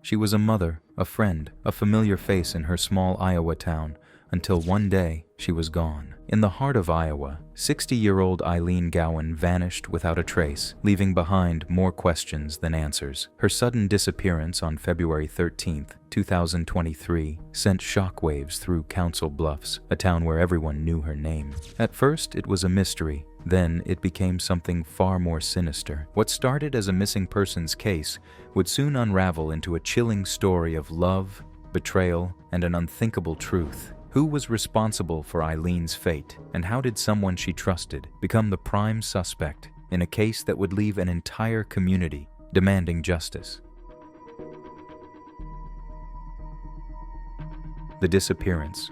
She was a mother, a friend, a familiar face in her small Iowa town, until one day she was gone. In the heart of Iowa, 60-year-old Ilene Gowan vanished without a trace, leaving behind more questions than answers. Her sudden disappearance on February 13, 2023, sent shockwaves through Council Bluffs, a town where everyone knew her name. At first, it was a mystery. Then it became something far more sinister. What started as a missing persons case would soon unravel into a chilling story of love, betrayal, and an unthinkable truth. Who was responsible for Ilene's fate, and how did someone she trusted become the prime suspect in a case that would leave an entire community demanding justice? The disappearance.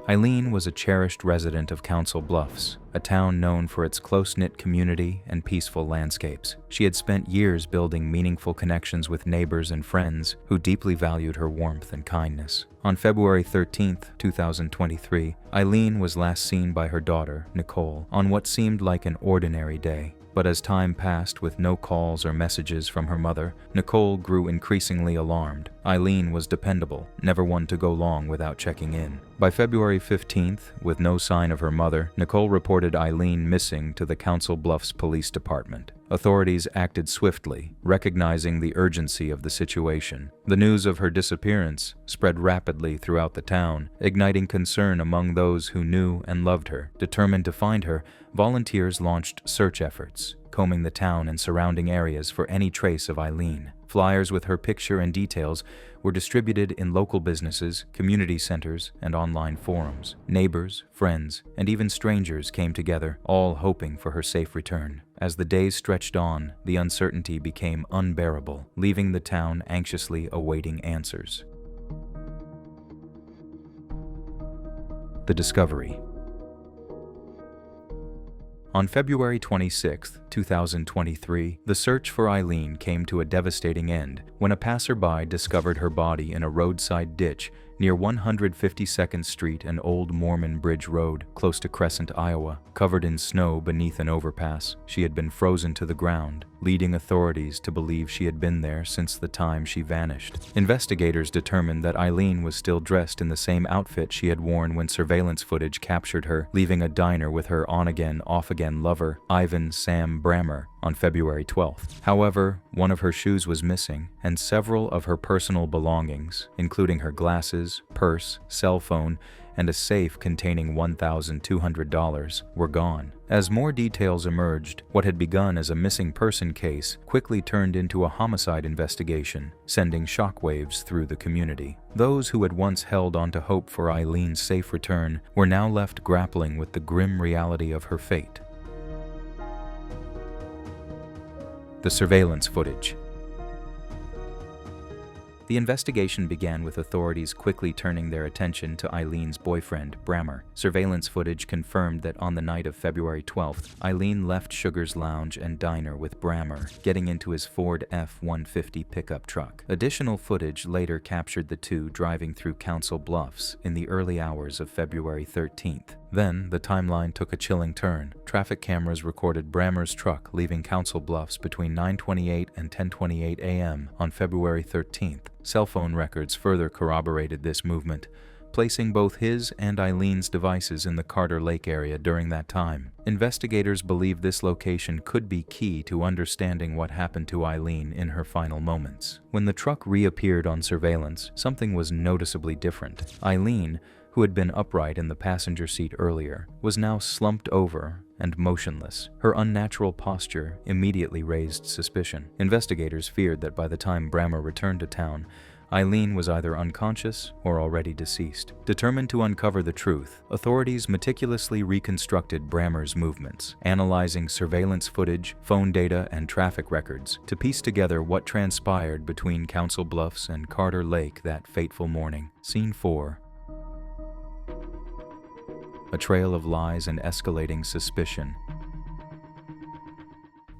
Ilene was a cherished resident of Council Bluffs, a town known for its close-knit community and peaceful landscapes. She had spent years building meaningful connections with neighbors and friends who deeply valued her warmth and kindness. On February 13, 2023, Ilene was last seen by her daughter, Nicole, on what seemed like an ordinary day. But as time passed with no calls or messages from her mother, Nicole grew increasingly alarmed. Ilene was dependable, never one to go long without checking in. By February 15th, with no sign of her mother, Nicole reported Ilene missing to the Council Bluffs Police Department. Authorities acted swiftly, recognizing the urgency of the situation. The news of her disappearance spread rapidly throughout the town, igniting concern among those who knew and loved her. Determined to find her, volunteers launched search efforts, combing the town and surrounding areas for any trace of Ilene. Flyers with her picture and details were distributed in local businesses, community centers, and online forums. Neighbors, friends, and even strangers came together, all hoping for her safe return. As the days stretched on, the uncertainty became unbearable, leaving the town anxiously awaiting answers. The discovery. On February 26, 2023, the search for Ilene came to a devastating end when a passerby discovered her body in a roadside ditch near 152nd Street and Old Mormon Bridge Road, close to Crescent, Iowa. Covered in snow beneath an overpass, she had been frozen to the ground, leading authorities to believe she had been there since the time she vanished. Investigators determined that Ilene was still dressed in the same outfit she had worn when surveillance footage captured her, leaving a diner with her on-again, off-again lover, Ivan Sam Brammer, on February 12th. However, one of her shoes was missing, and several of her personal belongings, including her glasses, purse, cell phone, and a safe containing $1,200, were gone. As more details emerged, what had begun as a missing person case quickly turned into a homicide investigation, sending shockwaves through the community. Those who had once held on to hope for Ilene's safe return were now left grappling with the grim reality of her fate. The surveillance footage. The investigation began with authorities quickly turning their attention to Ilene's boyfriend, Brammer. Surveillance footage confirmed that on the night of February 12th, Ilene left Sugar's Lounge and Diner with Brammer, getting into his Ford F-150 pickup truck. Additional footage later captured the two driving through Council Bluffs in the early hours of February 13th. Then, the timeline took a chilling turn. Traffic cameras recorded Brammer's truck leaving Council Bluffs between 9:28 and 10:28 a.m. on February 13th. Cell phone records further corroborated this movement, placing both his and Ilene's devices in the Carter Lake area during that time. Investigators believe this location could be key to understanding what happened to Ilene in her final moments. When the truck reappeared on surveillance, something was noticeably different. Ilene, who had been upright in the passenger seat earlier, was now slumped over and motionless. Her unnatural posture immediately raised suspicion. Investigators feared that by the time Brammer returned to town, Ilene was either unconscious or already deceased. Determined to uncover the truth, authorities meticulously reconstructed Brammer's movements, analyzing surveillance footage, phone data, and traffic records to piece together what transpired between Council Bluffs and Carter Lake that fateful morning. Scene 4. A trail of lies and escalating suspicion.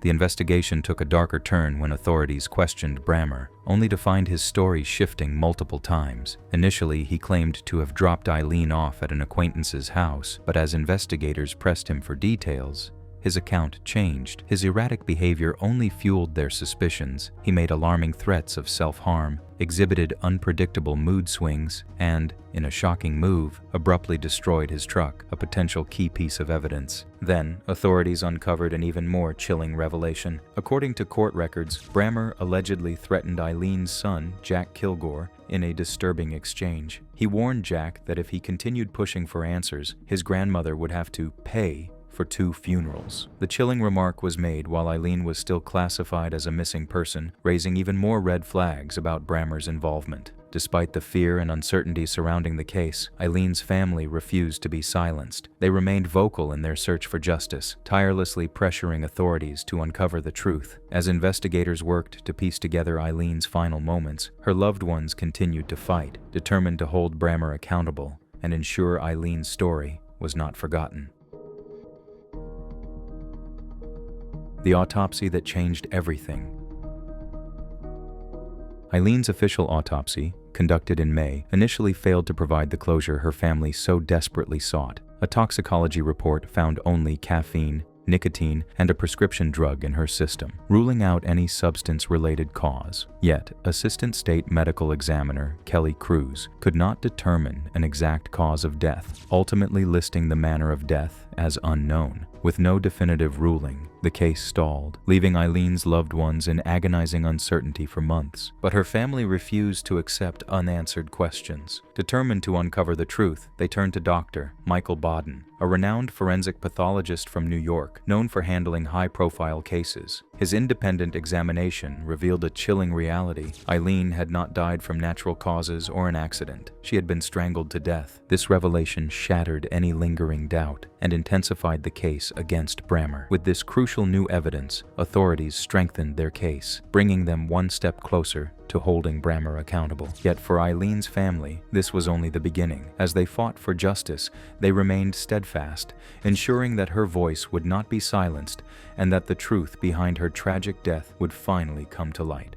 The investigation took a darker turn when authorities questioned Brammer, only to find his story shifting multiple times. Initially, he claimed to have dropped Ilene off at an acquaintance's house, but as investigators pressed him for details, his account changed. His erratic behavior only fueled their suspicions. He made alarming threats of self-harm, exhibited unpredictable mood swings, and, in a shocking move, abruptly destroyed his truck, a potential key piece of evidence. Then, authorities uncovered an even more chilling revelation. According to court records, Brammer allegedly threatened Ilene's son, Jack Kilgore, in a disturbing exchange. He warned Jack that if he continued pushing for answers, his grandmother would have to pay for 2 funerals. The chilling remark was made while Ilene was still classified as a missing person, raising even more red flags about Brammer's involvement. Despite the fear and uncertainty surrounding the case, Ilene's family refused to be silenced. They remained vocal in their search for justice, tirelessly pressuring authorities to uncover the truth. As investigators worked to piece together Ilene's final moments, her loved ones continued to fight, determined to hold Brammer accountable and ensure Ilene's story was not forgotten. The autopsy that changed everything. Ilene's official autopsy, conducted in May, initially failed to provide the closure her family so desperately sought. A toxicology report found only caffeine, nicotine, and a prescription drug in her system, ruling out any substance-related cause. Yet, Assistant State Medical Examiner Kelly Cruz could not determine an exact cause of death, ultimately listing the manner of death as unknown. With no definitive ruling, the case stalled, leaving Ilene's loved ones in agonizing uncertainty for months. But her family refused to accept unanswered questions. Determined to uncover the truth, they turned to Dr. Michael Baden, a renowned forensic pathologist from New York, known for handling high-profile cases. His independent examination revealed a chilling reality. Ilene had not died from natural causes or an accident. She had been strangled to death. This revelation shattered any lingering doubt and intensified the case against Brammer. With this crucial new evidence, authorities strengthened their case, bringing them one step closer to holding Brammer accountable. Yet for Ilene's family, this was only the beginning. As they fought for justice, they remained steadfast, ensuring that her voice would not be silenced and that the truth behind her tragic death would finally come to light.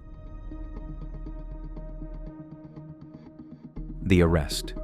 The arrest.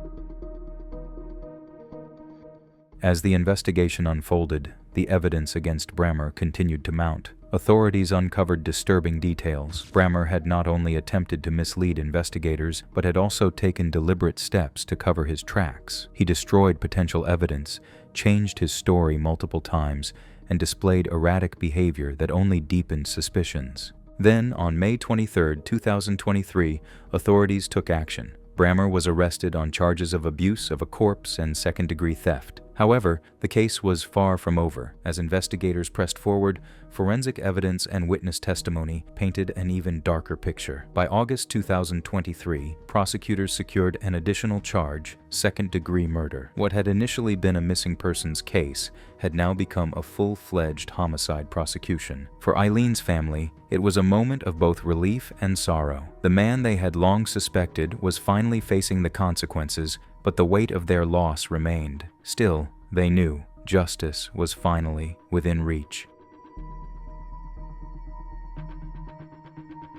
As the investigation unfolded, the evidence against Brammer continued to mount. Authorities uncovered disturbing details. Brammer had not only attempted to mislead investigators, but had also taken deliberate steps to cover his tracks. He destroyed potential evidence, changed his story multiple times, and displayed erratic behavior that only deepened suspicions. Then, on May 23, 2023, authorities took action. Brammer was arrested on charges of abuse of a corpse and second-degree theft. However, the case was far from over. As investigators pressed forward, forensic evidence and witness testimony painted an even darker picture. By August 2023, prosecutors secured an additional charge, second-degree murder. What had initially been a missing persons case had now become a full-fledged homicide prosecution. For Ilene's family, it was a moment of both relief and sorrow. The man they had long suspected was finally facing the consequences, but the weight of their loss remained. Still, they knew justice was finally within reach.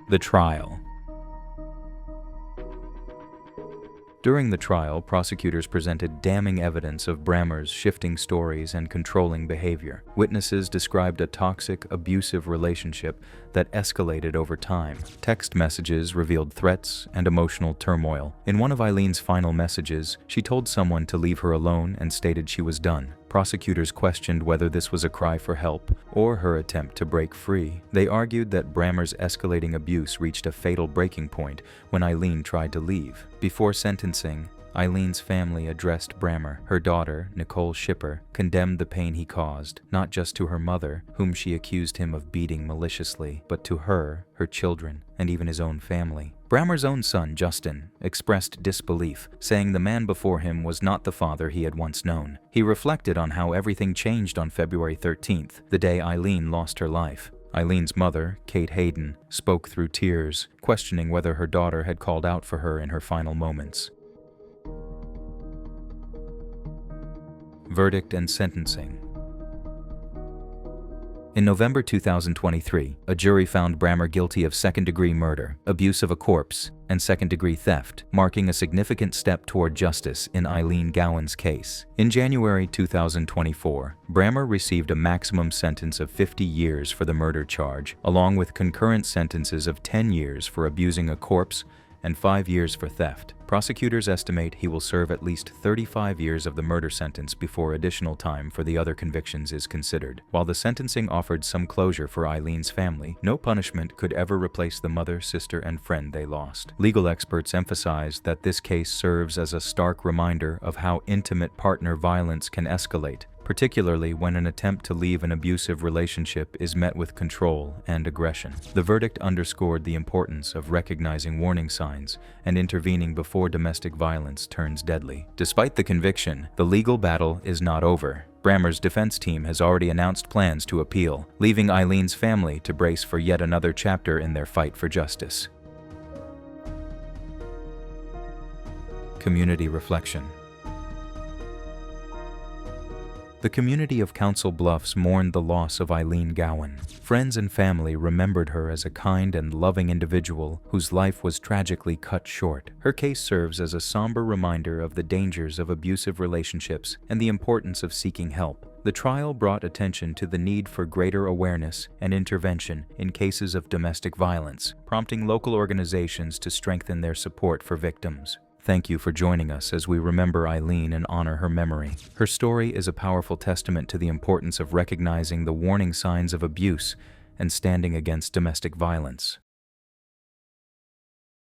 The trial. During the trial, prosecutors presented damning evidence of Brammer's shifting stories and controlling behavior. Witnesses described a toxic, abusive relationship that escalated over time. Text messages revealed threats and emotional turmoil. In one of Ilene's final messages, she told someone to leave her alone and stated she was done. Prosecutors questioned whether this was a cry for help or her attempt to break free. They argued that Brammer's escalating abuse reached a fatal breaking point when Ilene tried to leave. Before sentencing, Ilene's family addressed Brammer. Her daughter, Nicole Schipper, condemned the pain he caused, not just to her mother, whom she accused him of beating maliciously, but to her children, and even his own family. Brammer's own son, Justin, expressed disbelief, saying the man before him was not the father he had once known. He reflected on how everything changed on February 13th, the day Ilene lost her life. Ilene's mother, Kate Hayden, spoke through tears, questioning whether her daughter had called out for her in her final moments. Verdict and sentencing. In November 2023, a jury found Brammer guilty of second-degree murder, abuse of a corpse, and second-degree theft, marking a significant step toward justice in Ilene Gowan's case. In January 2024, Brammer received a maximum sentence of 50 years for the murder charge, along with concurrent sentences of 10 years for abusing a corpse and 5 years for theft. Prosecutors estimate he will serve at least 35 years of the murder sentence before additional time for the other convictions is considered. While the sentencing offered some closure for Ilene's family, no punishment could ever replace the mother, sister, and friend they lost. Legal experts emphasize that this case serves as a stark reminder of how intimate partner violence can escalate, particularly when an attempt to leave an abusive relationship is met with control and aggression. The verdict underscored the importance of recognizing warning signs and intervening before domestic violence turns deadly. Despite the conviction, the legal battle is not over. Brammer's defense team has already announced plans to appeal, leaving Ilene's family to brace for yet another chapter in their fight for justice. Community reflection. The community of Council Bluffs mourned the loss of Ilene Gowan. Friends and family remembered her as a kind and loving individual whose life was tragically cut short. Her case serves as a somber reminder of the dangers of abusive relationships and the importance of seeking help. The trial brought attention to the need for greater awareness and intervention in cases of domestic violence, prompting local organizations to strengthen their support for victims. Thank you for joining us as we remember Ilene and honor her memory. Her story is a powerful testament to the importance of recognizing the warning signs of abuse and standing against domestic violence.